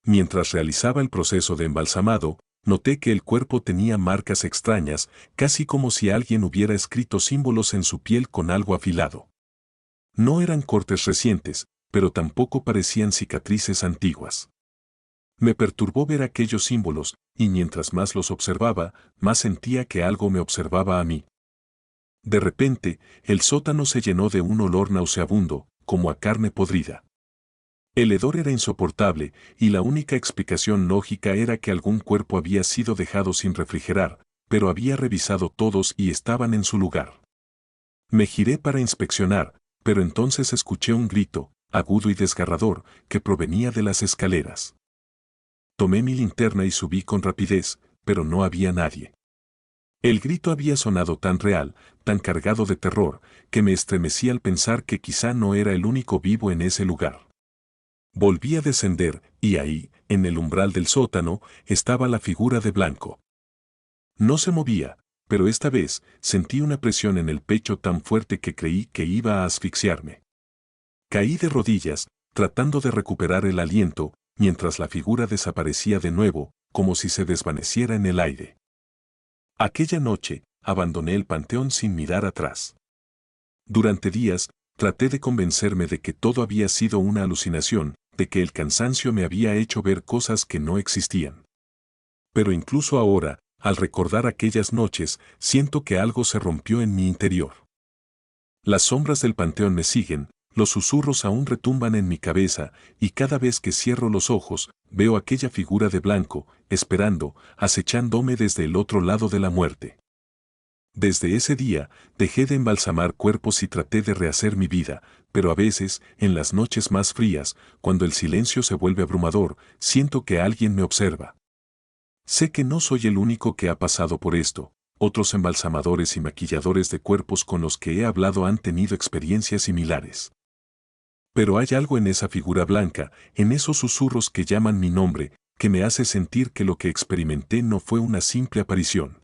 Mientras realizaba el proceso de embalsamado, noté que el cuerpo tenía marcas extrañas, casi como si alguien hubiera escrito símbolos en su piel con algo afilado. No eran cortes recientes, pero tampoco parecían cicatrices antiguas. Me perturbó ver aquellos símbolos, y mientras más los observaba, más sentía que algo me observaba a mí. De repente, el sótano se llenó de un olor nauseabundo, como a carne podrida. El hedor era insoportable, y la única explicación lógica era que algún cuerpo había sido dejado sin refrigerar, pero había revisado todos y estaban en su lugar. Me giré para inspeccionar, pero entonces escuché un grito, agudo y desgarrador, que provenía de las escaleras. Tomé mi linterna y subí con rapidez, pero no había nadie. El grito había sonado tan real, tan cargado de terror, que me estremecí al pensar que quizá no era el único vivo en ese lugar. Volví a descender, y ahí, en el umbral del sótano, estaba la figura de Blanco. No se movía, pero esta vez sentí una presión en el pecho tan fuerte que creí que iba a asfixiarme. Caí de rodillas, tratando de recuperar el aliento, mientras la figura desaparecía de nuevo, como si se desvaneciera en el aire. Aquella noche, abandoné el panteón sin mirar atrás. Durante días, traté de convencerme de que todo había sido una alucinación, de que el cansancio me había hecho ver cosas que no existían. Pero incluso ahora, al recordar aquellas noches, siento que algo se rompió en mi interior. Las sombras del panteón me siguen, los susurros aún retumban en mi cabeza, y cada vez que cierro los ojos, veo aquella figura de Blanco, esperando, acechándome desde el otro lado de la muerte. Desde ese día, dejé de embalsamar cuerpos y traté de rehacer mi vida, pero a veces, en las noches más frías, cuando el silencio se vuelve abrumador, siento que alguien me observa. Sé que no soy el único que ha pasado por esto. Otros embalsamadores y maquilladores de cuerpos con los que he hablado han tenido experiencias similares. Pero hay algo en esa figura blanca, en esos susurros que llaman mi nombre, que me hace sentir que lo que experimenté no fue una simple aparición.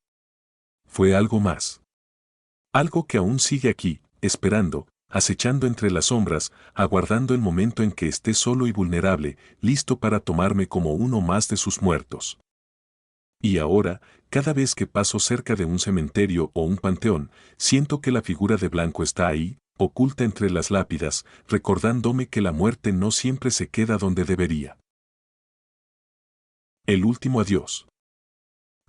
Fue algo más. Algo que aún sigue aquí, esperando, acechando entre las sombras, aguardando el momento en que esté solo y vulnerable, listo para tomarme como uno más de sus muertos. Y ahora, cada vez que paso cerca de un cementerio o un panteón, siento que la figura de Blanco está ahí, oculta entre las lápidas, recordándome que la muerte no siempre se queda donde debería. El último adiós.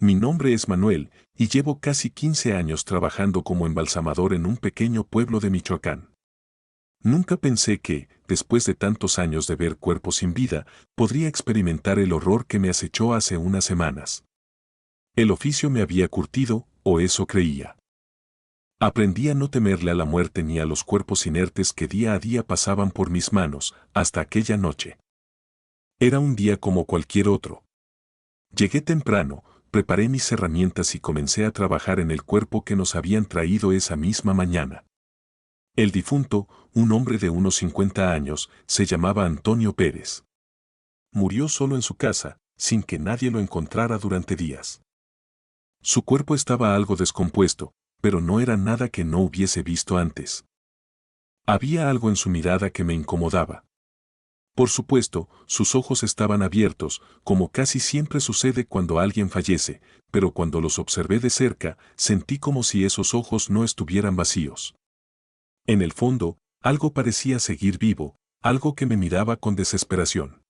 Mi nombre es Manuel, y llevo casi 15 años trabajando como embalsamador en un pequeño pueblo de Michoacán. Nunca pensé que, después de tantos años de ver cuerpos sin vida, podría experimentar el horror que me acechó hace unas semanas. El oficio me había curtido, o eso creía. Aprendí a no temerle a la muerte ni a los cuerpos inertes que día a día pasaban por mis manos, hasta aquella noche. Era un día como cualquier otro. Llegué temprano, preparé mis herramientas y comencé a trabajar en el cuerpo que nos habían traído esa misma mañana. El difunto, un hombre de unos 50 años, se llamaba Antonio Pérez. Murió solo en su casa, sin que nadie lo encontrara durante días. Su cuerpo estaba algo descompuesto, pero no era nada que no hubiese visto antes. Había algo en su mirada que me incomodaba. Por supuesto, sus ojos estaban abiertos, como casi siempre sucede cuando alguien fallece, pero cuando los observé de cerca, sentí como si esos ojos no estuvieran vacíos. En el fondo, algo parecía seguir vivo, algo que me miraba con desesperación.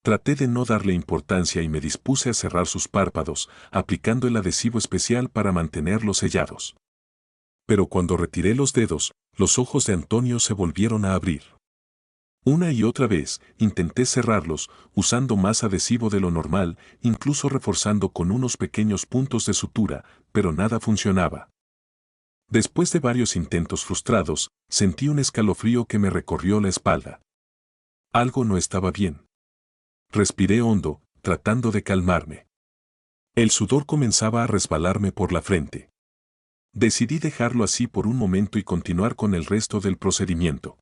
Traté de no darle importancia y me dispuse a cerrar sus párpados, aplicando el adhesivo especial para mantenerlos sellados. Pero cuando retiré los dedos, los ojos de Antonio se volvieron a abrir. Una y otra vez, intenté cerrarlos, usando más adhesivo de lo normal, incluso reforzando con unos pequeños puntos de sutura, pero nada funcionaba. Después de varios intentos frustrados, sentí un escalofrío que me recorrió la espalda. Algo no estaba bien. Respiré hondo, tratando de calmarme. El sudor comenzaba a resbalarme por la frente. Decidí dejarlo así por un momento y continuar con el resto del procedimiento.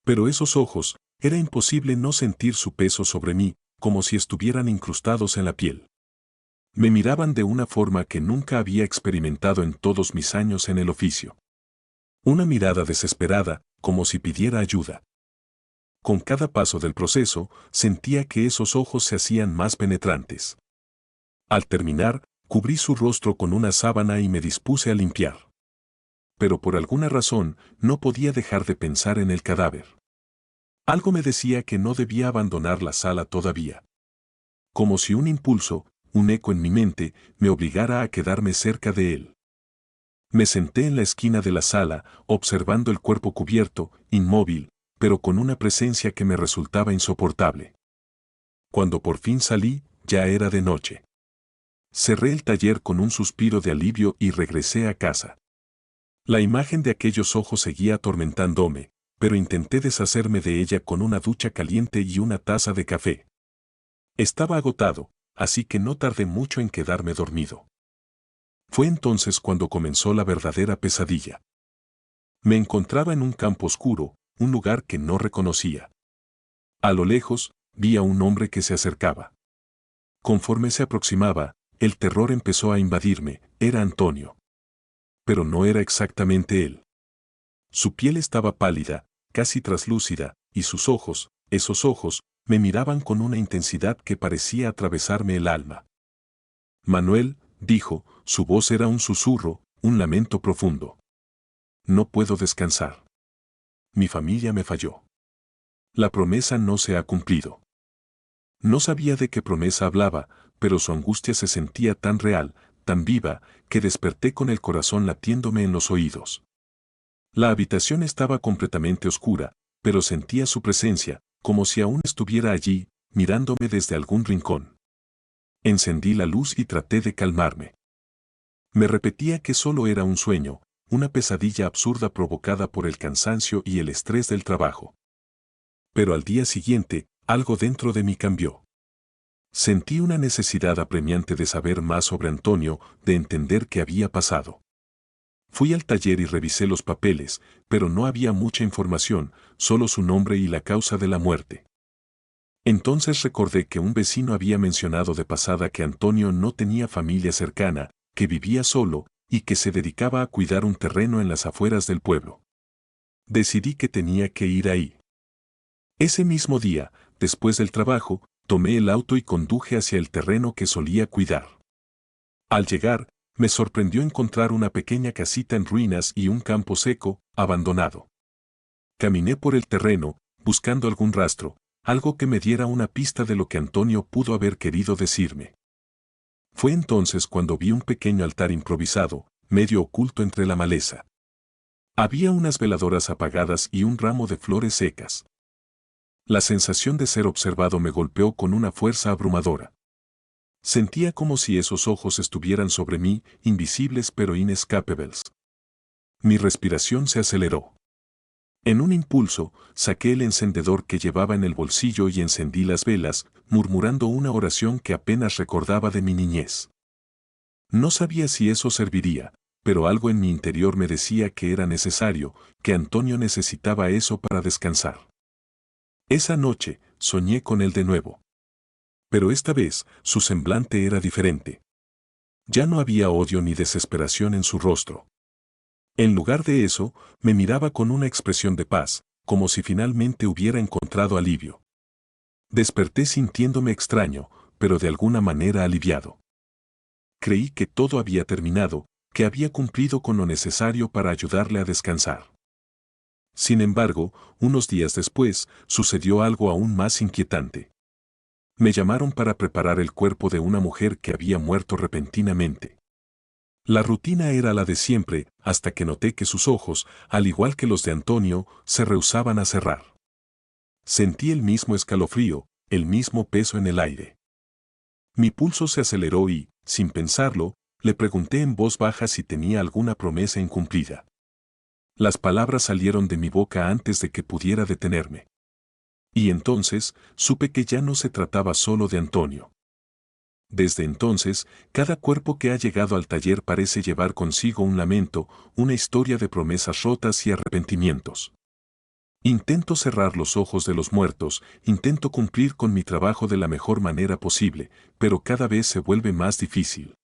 Pero esos ojos, era imposible no sentir su peso sobre mí, como si estuvieran incrustados en la piel. Me miraban de una forma que nunca había experimentado en todos mis años en el oficio. Una mirada desesperada, como si pidiera ayuda. Con cada paso del proceso, sentía que esos ojos se hacían más penetrantes. Al terminar, cubrí su rostro con una sábana y me dispuse a limpiar. Pero por alguna razón, no podía dejar de pensar en el cadáver. Algo me decía que no debía abandonar la sala todavía. Como si un impulso, un eco en mi mente, me obligara a quedarme cerca de él. Me senté en la esquina de la sala, observando el cuerpo cubierto, inmóvil, pero con una presencia que me resultaba insoportable. Cuando por fin salí, ya era de noche. Cerré el taller con un suspiro de alivio y regresé a casa. La imagen de aquellos ojos seguía atormentándome, pero intenté deshacerme de ella con una ducha caliente y una taza de café. Estaba agotado, así que no tardé mucho en quedarme dormido. Fue entonces cuando comenzó la verdadera pesadilla. Me encontraba en un campo oscuro, un lugar que no reconocía. A lo lejos, vi a un hombre que se acercaba. Conforme se aproximaba, el terror empezó a invadirme, era Antonio. Pero no era exactamente él. Su piel estaba pálida, casi traslúcida, y sus ojos, esos ojos, me miraban con una intensidad que parecía atravesarme el alma. Manuel, dijo, su voz era un susurro, un lamento profundo. No puedo descansar. Mi familia me falló. La promesa no se ha cumplido. No sabía de qué promesa hablaba, pero su angustia se sentía tan real, tan viva, que desperté con el corazón latiéndome en los oídos. La habitación estaba completamente oscura, pero sentía su presencia, como si aún estuviera allí, mirándome desde algún rincón. Encendí la luz y traté de calmarme. Me repetía que solo era un sueño, una pesadilla absurda provocada por el cansancio y el estrés del trabajo. Pero al día siguiente, algo dentro de mí cambió. Sentí una necesidad apremiante de saber más sobre Antonio, de entender qué había pasado. Fui al taller y revisé los papeles, pero no había mucha información, solo su nombre y la causa de la muerte. Entonces recordé que un vecino había mencionado de pasada que Antonio no tenía familia cercana, que vivía solo, y que se dedicaba a cuidar un terreno en las afueras del pueblo. Decidí que tenía que ir ahí. Ese mismo día, después del trabajo, tomé el auto y conduje hacia el terreno que solía cuidar. Al llegar, me sorprendió encontrar una pequeña casita en ruinas y un campo seco, abandonado. Caminé por el terreno, buscando algún rastro, algo que me diera una pista de lo que Antonio pudo haber querido decirme. Fue entonces cuando vi un pequeño altar improvisado, medio oculto entre la maleza. Había unas veladoras apagadas y un ramo de flores secas. La sensación de ser observado me golpeó con una fuerza abrumadora. Sentía como si esos ojos estuvieran sobre mí, invisibles pero inescapables. Mi respiración se aceleró. En un impulso, saqué el encendedor que llevaba en el bolsillo y encendí las velas, murmurando una oración que apenas recordaba de mi niñez. No sabía si eso serviría, pero algo en mi interior me decía que era necesario, que Antonio necesitaba eso para descansar. Esa noche, soñé con él de nuevo. Pero esta vez, su semblante era diferente. Ya no había odio ni desesperación en su rostro. En lugar de eso, me miraba con una expresión de paz, como si finalmente hubiera encontrado alivio. Desperté sintiéndome extraño, pero de alguna manera aliviado. Creí que todo había terminado, que había cumplido con lo necesario para ayudarle a descansar. Sin embargo, unos días después, sucedió algo aún más inquietante. Me llamaron para preparar el cuerpo de una mujer que había muerto repentinamente. La rutina era la de siempre, hasta que noté que sus ojos, al igual que los de Antonio, se rehusaban a cerrar. Sentí el mismo escalofrío, el mismo peso en el aire. Mi pulso se aceleró y, sin pensarlo, Le pregunté en voz baja si tenía alguna promesa incumplida. Las palabras salieron de mi boca antes de que pudiera detenerme. Y entonces supe que ya no se trataba solo de Antonio. Desde entonces, cada cuerpo que ha llegado al taller parece llevar consigo un lamento, una historia de promesas rotas y arrepentimientos. Intento cerrar los ojos de los muertos, intento cumplir con mi trabajo de la mejor manera posible, pero cada vez se vuelve más difícil.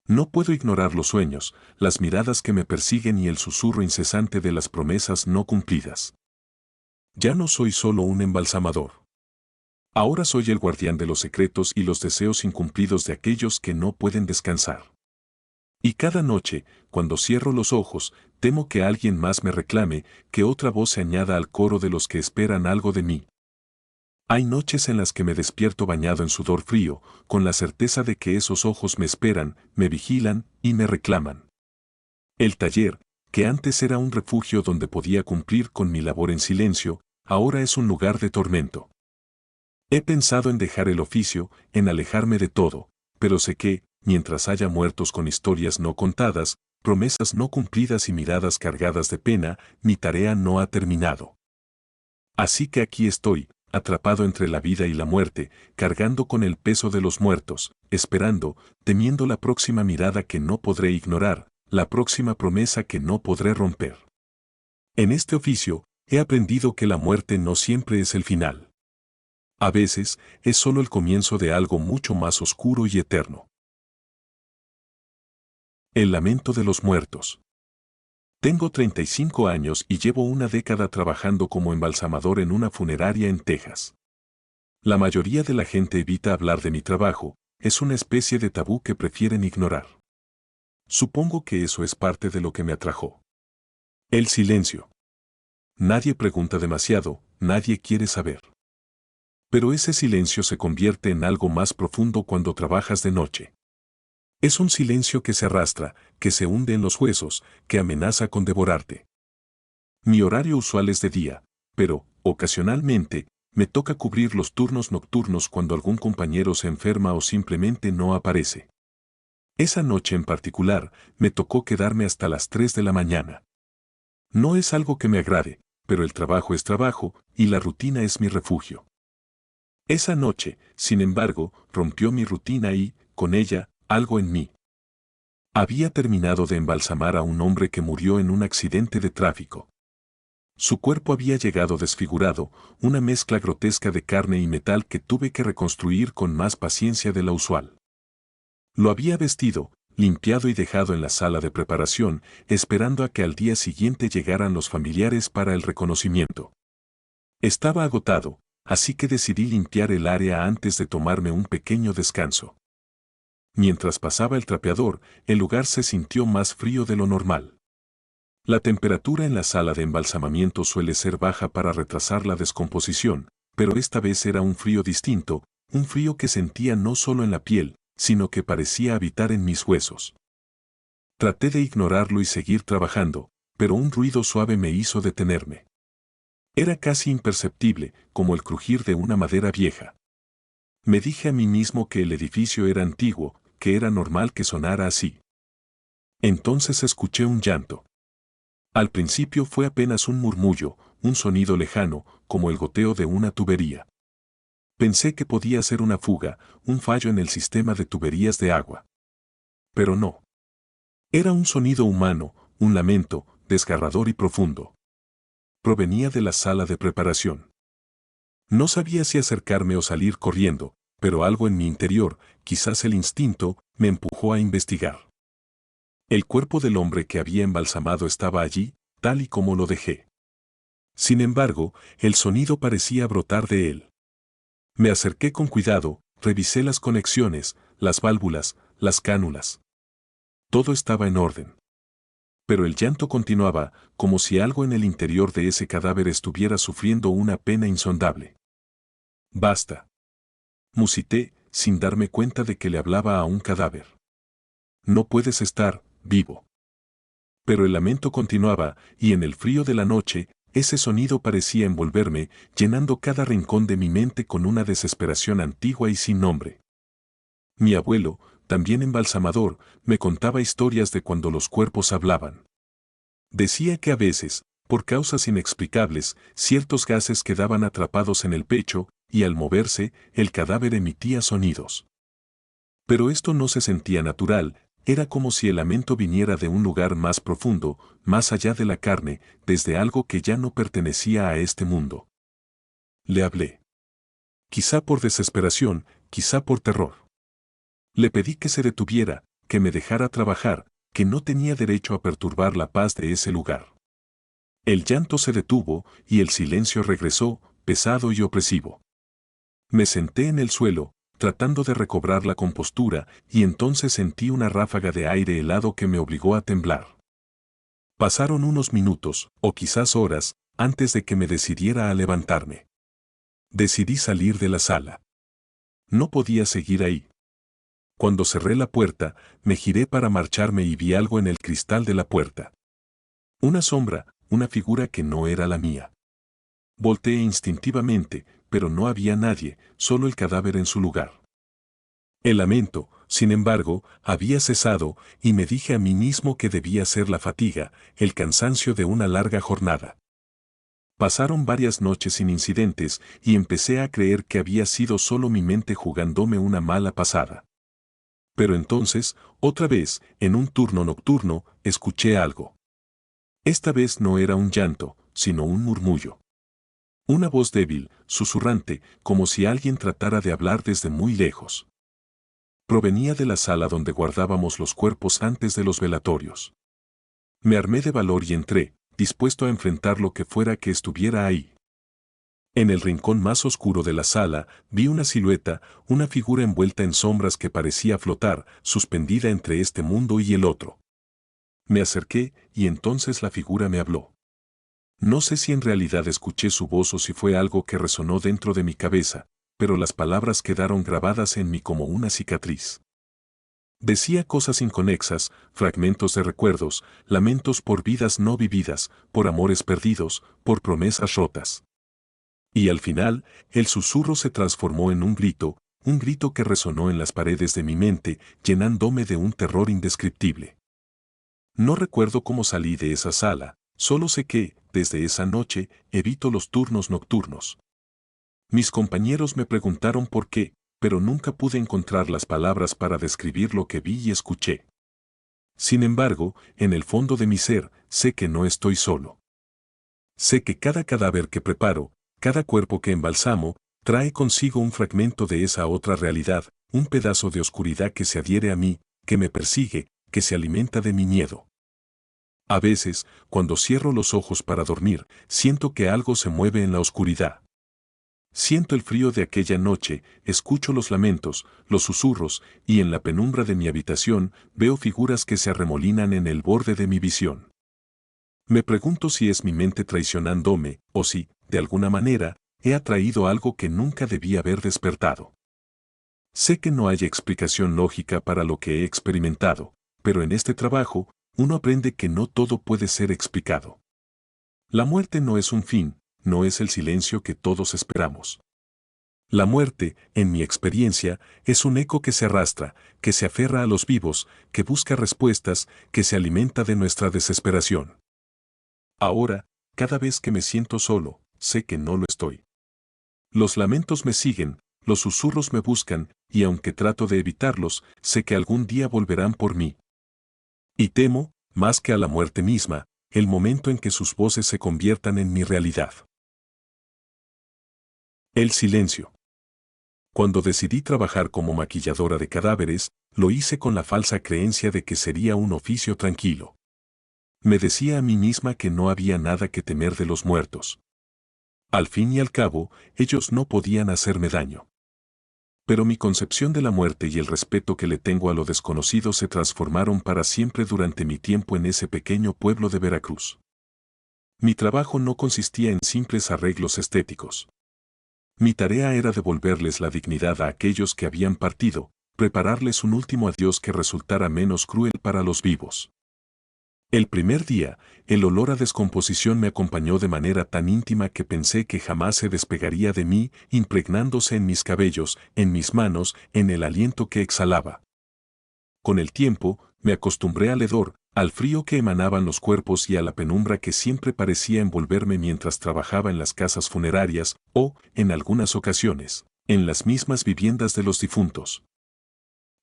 No puedo ignorar los sueños, las miradas que me persiguen y el susurro incesante de las promesas no cumplidas. Ya no soy solo un embalsamador. Ahora soy el guardián de los secretos y los deseos incumplidos de aquellos que no pueden descansar. Y cada noche, cuando cierro los ojos, temo que alguien más me reclame, que otra voz se añada al coro de los que esperan algo de mí. Hay noches en las que me despierto bañado en sudor frío, con la certeza de que esos ojos me esperan, me vigilan y me reclaman. El taller, que antes era un refugio donde podía cumplir con mi labor en silencio, ahora es un lugar de tormento. He pensado en dejar el oficio, en alejarme de todo, pero sé que, mientras haya muertos con historias no contadas, promesas no cumplidas y miradas cargadas de pena, mi tarea no ha terminado. Así que aquí estoy, atrapado entre la vida y la muerte, cargando con el peso de los muertos, esperando, temiendo la próxima mirada que no podré ignorar, la próxima promesa que no podré romper. En este oficio, he aprendido que la muerte no siempre es el final. A veces, es solo el comienzo de algo mucho más oscuro y eterno. El lamento de los muertos. Tengo 35 años y llevo una década trabajando como embalsamador en una funeraria en Texas. La mayoría de la gente evita hablar de mi trabajo, es una especie de tabú que prefieren ignorar. Supongo que eso es parte de lo que me atrajo. El silencio. Nadie pregunta demasiado, nadie quiere saber. Pero ese silencio se convierte en algo más profundo cuando trabajas de noche. Es un silencio que se arrastra, que se hunde en los huesos, que amenaza con devorarte. Mi horario usual es de día, pero, ocasionalmente, me toca cubrir los turnos nocturnos cuando algún compañero se enferma o simplemente no aparece. Esa noche en particular, me tocó quedarme hasta las 3 de la mañana. No es algo que me agrade, pero el trabajo es trabajo, y la rutina es mi refugio. Esa noche, sin embargo, rompió mi rutina y, con ella, algo en mí. Había terminado de embalsamar a un hombre que murió en un accidente de tráfico. Su cuerpo había llegado desfigurado, una mezcla grotesca de carne y metal que tuve que reconstruir con más paciencia de la usual. Lo había vestido, limpiado y dejado en la sala de preparación, esperando a que al día siguiente llegaran los familiares para el reconocimiento. Estaba agotado, así que decidí limpiar el área antes de tomarme un pequeño descanso. Mientras pasaba el trapeador, el lugar se sintió más frío de lo normal. La temperatura en la sala de embalsamamiento suele ser baja para retrasar la descomposición, pero esta vez era un frío distinto, un frío que sentía no solo en la piel, sino que parecía habitar en mis huesos. Traté de ignorarlo y seguir trabajando, pero un ruido suave me hizo detenerme. Era casi imperceptible, como el crujir de una madera vieja. Me dije a mí mismo que el edificio era antiguo, que era normal que sonara así. Entonces escuché un llanto. Al principio fue apenas un murmullo, un sonido lejano, como el goteo de una tubería. Pensé que podía ser una fuga, un fallo en el sistema de tuberías de agua. Pero no. Era un sonido humano, un lamento, desgarrador y profundo. Provenía de la sala de preparación. No sabía si acercarme o salir corriendo, pero algo en mi interior, quizás el instinto, me empujó a investigar. El cuerpo del hombre que había embalsamado estaba allí, tal y como lo dejé. Sin embargo, el sonido parecía brotar de él. Me acerqué con cuidado, revisé las conexiones, las válvulas, las cánulas. Todo estaba en orden. Pero el llanto continuaba, como si algo en el interior de ese cadáver estuviera sufriendo una pena insondable. Basta. Musité, sin darme cuenta de que le hablaba a un cadáver. No puedes estar vivo. Pero el lamento continuaba, y en el frío de la noche, ese sonido parecía envolverme, llenando cada rincón de mi mente con una desesperación antigua y sin nombre. Mi abuelo, también embalsamador, me contaba historias de cuando los cuerpos hablaban. Decía que a veces, por causas inexplicables, ciertos gases quedaban atrapados en el pecho, y al moverse, el cadáver emitía sonidos. Pero esto no se sentía natural, era como si el lamento viniera de un lugar más profundo, más allá de la carne, desde algo que ya no pertenecía a este mundo. Le hablé. Quizá por desesperación, quizá por terror. Le pedí que se detuviera, que me dejara trabajar, que no tenía derecho a perturbar la paz de ese lugar. El llanto se detuvo y el silencio regresó, pesado y opresivo. Me senté en el suelo, tratando de recobrar la compostura, y entonces sentí una ráfaga de aire helado que me obligó a temblar. Pasaron unos minutos, o quizás horas, antes de que me decidiera a levantarme. Decidí salir de la sala. No podía seguir ahí. Cuando cerré la puerta, me giré para marcharme y vi algo en el cristal de la puerta. Una sombra, una figura que no era la mía. Volteé instintivamente, pero no había nadie, solo el cadáver en su lugar. El lamento, sin embargo, había cesado, y me dije a mí mismo que debía ser la fatiga, el cansancio de una larga jornada. Pasaron varias noches sin incidentes, y empecé a creer que había sido solo mi mente jugándome una mala pasada. Pero entonces, otra vez, en un turno nocturno, escuché algo. Esta vez no era un llanto, sino un murmullo. Una voz débil, susurrante, como si alguien tratara de hablar desde muy lejos. Provenía de la sala donde guardábamos los cuerpos antes de los velatorios. Me armé de valor y entré, dispuesto a enfrentar lo que fuera que estuviera ahí. En el rincón más oscuro de la sala, vi una silueta, una figura envuelta en sombras que parecía flotar, suspendida entre este mundo y el otro. Me acerqué, y entonces la figura me habló. No sé si en realidad escuché su voz o si fue algo que resonó dentro de mi cabeza, pero las palabras quedaron grabadas en mí como una cicatriz. Decía cosas inconexas, fragmentos de recuerdos, lamentos por vidas no vividas, por amores perdidos, por promesas rotas. Y al final, el susurro se transformó en un grito que resonó en las paredes de mi mente, llenándome de un terror indescriptible. No recuerdo cómo salí de esa sala, solo sé que, desde esa noche, evito los turnos nocturnos. Mis compañeros me preguntaron por qué, pero nunca pude encontrar las palabras para describir lo que vi y escuché. Sin embargo, en el fondo de mi ser, sé que no estoy solo. Sé que cada cadáver que preparo, cada cuerpo que embalsamo, trae consigo un fragmento de esa otra realidad, un pedazo de oscuridad que se adhiere a mí, que me persigue, que se alimenta de mi miedo. A veces, cuando cierro los ojos para dormir, siento que algo se mueve en la oscuridad. Siento el frío de aquella noche, escucho los lamentos, los susurros, y en la penumbra de mi habitación veo figuras que se arremolinan en el borde de mi visión. Me pregunto si es mi mente traicionándome, o si, de alguna manera, he atraído algo que nunca debí haber despertado. Sé que no hay explicación lógica para lo que he experimentado, pero en este trabajo, uno aprende que no todo puede ser explicado. La muerte no es un fin, no es el silencio que todos esperamos. La muerte, en mi experiencia, es un eco que se arrastra, que se aferra a los vivos, que busca respuestas, que se alimenta de nuestra desesperación. Ahora, cada vez que me siento solo, sé que no lo estoy. Los lamentos me siguen, los susurros me buscan, y aunque trato de evitarlos, sé que algún día volverán por mí. Y temo, más que a la muerte misma, el momento en que sus voces se conviertan en mi realidad. El silencio. Cuando decidí trabajar como maquilladora de cadáveres, lo hice con la falsa creencia de que sería un oficio tranquilo. Me decía a mí misma que no había nada que temer de los muertos. Al fin y al cabo, ellos no podían hacerme daño. Pero mi concepción de la muerte y el respeto que le tengo a lo desconocido se transformaron para siempre durante mi tiempo en ese pequeño pueblo de Veracruz. Mi trabajo no consistía en simples arreglos estéticos. Mi tarea era devolverles la dignidad a aquellos que habían partido, prepararles un último adiós que resultara menos cruel para los vivos. El primer día, el olor a descomposición me acompañó de manera tan íntima que pensé que jamás se despegaría de mí, impregnándose en mis cabellos, en mis manos, en el aliento que exhalaba. Con el tiempo, me acostumbré al hedor, al frío que emanaban los cuerpos y a la penumbra que siempre parecía envolverme mientras trabajaba en las casas funerarias o, en algunas ocasiones, en las mismas viviendas de los difuntos.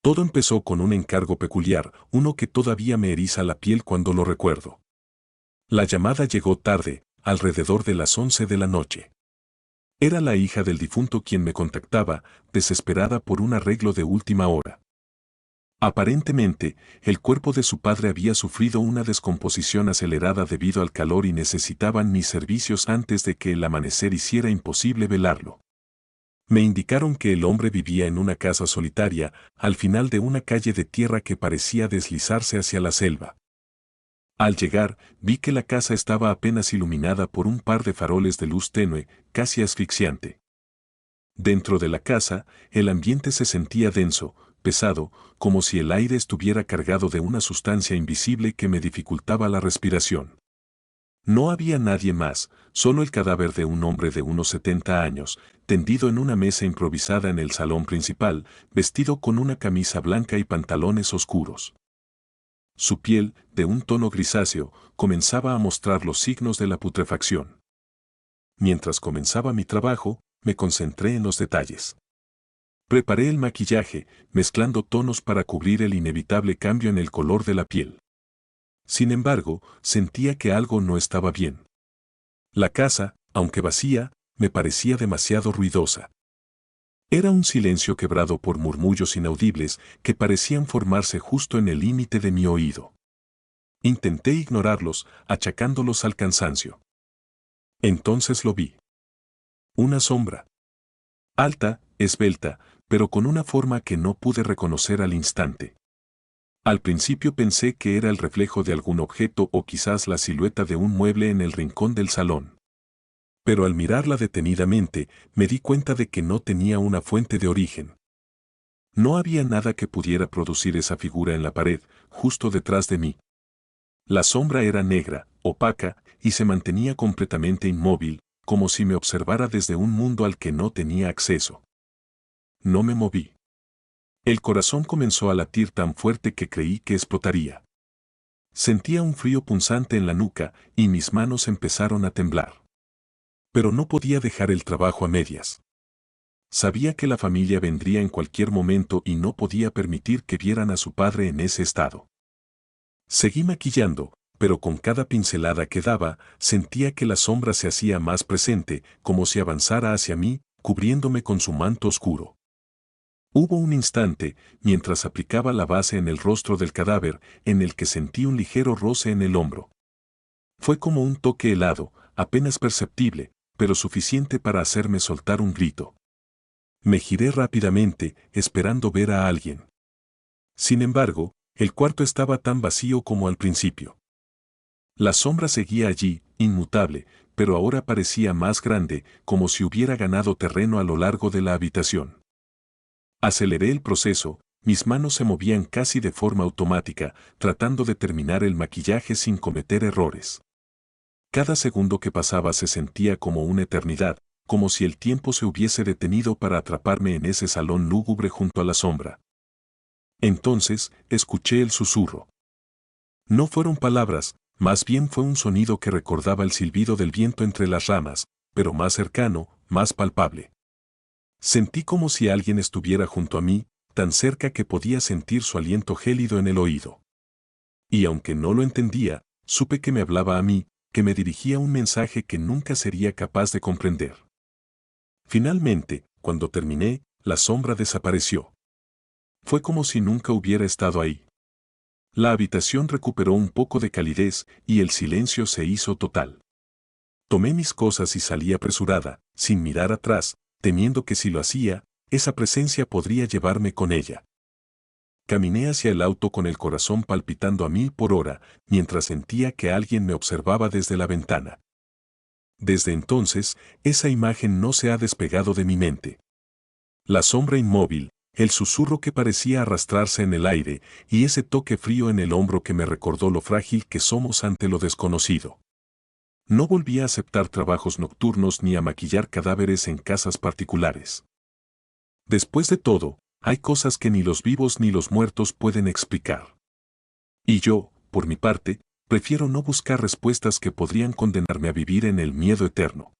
Todo empezó con un encargo peculiar, uno que todavía me eriza la piel cuando lo recuerdo. La llamada llegó tarde, alrededor de las 11 de la noche. Era la hija del difunto quien me contactaba, desesperada por un arreglo de última hora. Aparentemente, el cuerpo de su padre había sufrido una descomposición acelerada debido al calor y necesitaban mis servicios antes de que el amanecer hiciera imposible velarlo. Me indicaron que el hombre vivía en una casa solitaria, al final de una calle de tierra que parecía deslizarse hacia la selva. Al llegar, vi que la casa estaba apenas iluminada por un par de faroles de luz tenue, casi asfixiante. Dentro de la casa, el ambiente se sentía denso, pesado, como si el aire estuviera cargado de una sustancia invisible que me dificultaba la respiración. No había nadie más, solo el cadáver de un hombre de unos 70 años, tendido en una mesa improvisada en el salón principal, vestido con una camisa blanca y pantalones oscuros. Su piel, de un tono grisáceo, comenzaba a mostrar los signos de la putrefacción. Mientras comenzaba mi trabajo, me concentré en los detalles. Preparé el maquillaje, mezclando tonos para cubrir el inevitable cambio en el color de la piel. Sin embargo, sentía que algo no estaba bien. La casa, aunque vacía, me parecía demasiado ruidosa. Era un silencio quebrado por murmullos inaudibles que parecían formarse justo en el límite de mi oído. Intenté ignorarlos, achacándolos al cansancio. Entonces lo vi. Una sombra. Alta, esbelta, pero con una forma que no pude reconocer al instante. Al principio pensé que era el reflejo de algún objeto o quizás la silueta de un mueble en el rincón del salón. Pero al mirarla detenidamente, me di cuenta de que no tenía una fuente de origen. No había nada que pudiera producir esa figura en la pared, justo detrás de mí. La sombra era negra, opaca, y se mantenía completamente inmóvil, como si me observara desde un mundo al que no tenía acceso. No me moví. El corazón comenzó a latir tan fuerte que creí que explotaría. Sentía un frío punzante en la nuca y mis manos empezaron a temblar. Pero no podía dejar el trabajo a medias. Sabía que la familia vendría en cualquier momento y no podía permitir que vieran a su padre en ese estado. Seguí maquillando, pero con cada pincelada que daba, sentía que la sombra se hacía más presente, como si avanzara hacia mí, cubriéndome con su manto oscuro. Hubo un instante, mientras aplicaba la base en el rostro del cadáver, en el que sentí un ligero roce en el hombro. Fue como un toque helado, apenas perceptible, pero suficiente para hacerme soltar un grito. Me giré rápidamente, esperando ver a alguien. Sin embargo, el cuarto estaba tan vacío como al principio. La sombra seguía allí, inmutable, pero ahora parecía más grande, como si hubiera ganado terreno a lo largo de la habitación. Aceleré el proceso, mis manos se movían casi de forma automática, tratando de terminar el maquillaje sin cometer errores. Cada segundo que pasaba se sentía como una eternidad, como si el tiempo se hubiese detenido para atraparme en ese salón lúgubre junto a la sombra. Entonces, escuché el susurro. No fueron palabras, más bien fue un sonido que recordaba el silbido del viento entre las ramas, pero más cercano, más palpable. Sentí como si alguien estuviera junto a mí, tan cerca que podía sentir su aliento gélido en el oído. Y aunque no lo entendía, supe que me hablaba a mí, que me dirigía un mensaje que nunca sería capaz de comprender. Finalmente, cuando terminé, la sombra desapareció. Fue como si nunca hubiera estado ahí. La habitación recuperó un poco de calidez y el silencio se hizo total. Tomé mis cosas y salí apresurada, sin mirar atrás, temiendo que si lo hacía, esa presencia podría llevarme con ella. Caminé hacia el auto con el corazón palpitando a 1000 por hora, mientras sentía que alguien me observaba desde la ventana. Desde entonces, esa imagen no se ha despegado de mi mente. La sombra inmóvil, el susurro que parecía arrastrarse en el aire, y ese toque frío en el hombro que me recordó lo frágil que somos ante lo desconocido. No volví a aceptar trabajos nocturnos ni a maquillar cadáveres en casas particulares. Después de todo, Hay cosas que ni los vivos ni los muertos pueden explicar. Y yo, por mi parte, prefiero no buscar respuestas que podrían condenarme a vivir en el miedo eterno.